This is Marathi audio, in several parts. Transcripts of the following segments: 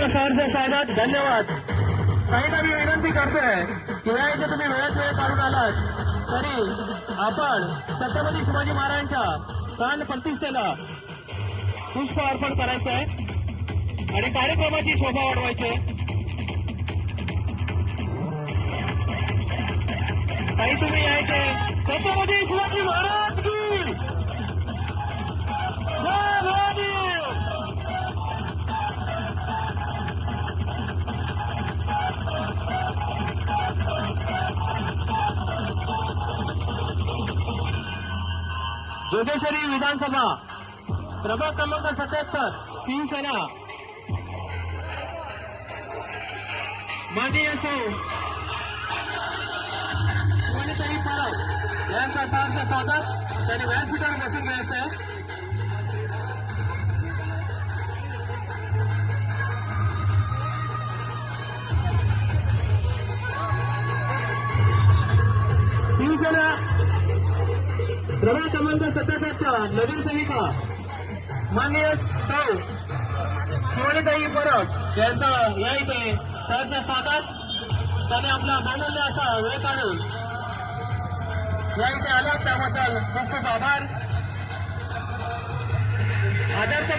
आपलं सहर्ष स्वागत. धन्यवाद. काही मी विनंती करतोय किंवा इथे तुम्ही वेळात वेळ काढून आलात तरी आपण छत्रपती शिवाजी महाराजांच्या प्राण प्रतिष्ठेला पुष्प अर्पण करायचं आहे आणि कार्यक्रमाची शोभा वाढवायची आहे. काही तुम्ही यायचे. छत्रपती शिवाजी महाराज की जय भवानी. जोगेश्वरी विधानसभा प्रभाग क्रमांक 77 शिवसेना माननीय सौ शिवानीताई परब यांचं सहर्ष स्वागत. त्यांनी व्यासपीठावर बसून घ्यायचं आहे. शिवसेना प्रभाग क्रमांक 77च्या नवीन सेविका माननीय सौ शिवानीताई परब यांचं या इथे सहर्ष स्वागत. त्याने आपला बहुमूल्य असा वेळ काढून या इथे आला त्याबद्दल खूप खूप आभार. आदर्श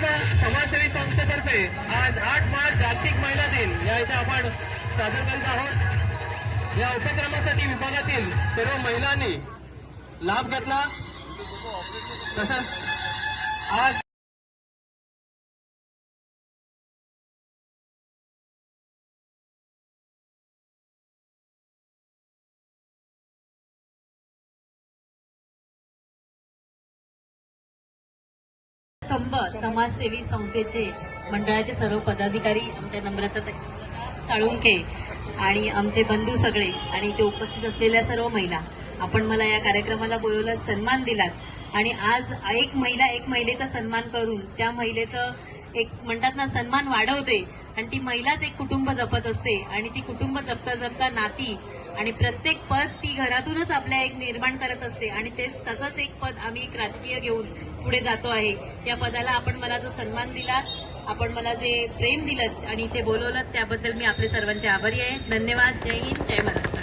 समाजसेवी संस्थेतर्फे आज 8 मार्च जागतिक महिला दिन या इथे आपण सादर करीत आहोत. या उपक्रमासाठी विभागातील सर्व महिलांनी लाभ घेतला. तसंच आज स्तंभ समाजसेवी संस्थेचे मंडळाचे सर्व पदाधिकारी, आमच्या नम्रता साळुंके आणि आमचे बंधू सगळे आणि इथे उपस्थित असलेल्या सर्व महिला, आपण मला या कार्यक्रमाला बोलवलं, सन्मान दिलात आणि आज एक महिलेचा सन्मान करून त्या महिलेचं एक म्हणतात ना सन्मान वाढवते आणि ती महिलाच एक कुटुंब जपत असते आणि ती कुटुंब जपता जपता नाती आणि प्रत्येक पद ती घरातूनच आपल्या एक निर्माण करत असते आणि ते तसंच एक पद आम्ही एक राजकीय घेऊन पुढे जातो आहे. या पदाला आपण मला जो सन्मान दिला, आपण मला जे प्रेम दिलं आणि इथे बोलवलं त्याबद्दल मी आपले सर्वांचे आभारी आहे. धन्यवाद. जय हिंद, जय महाराष्ट्र.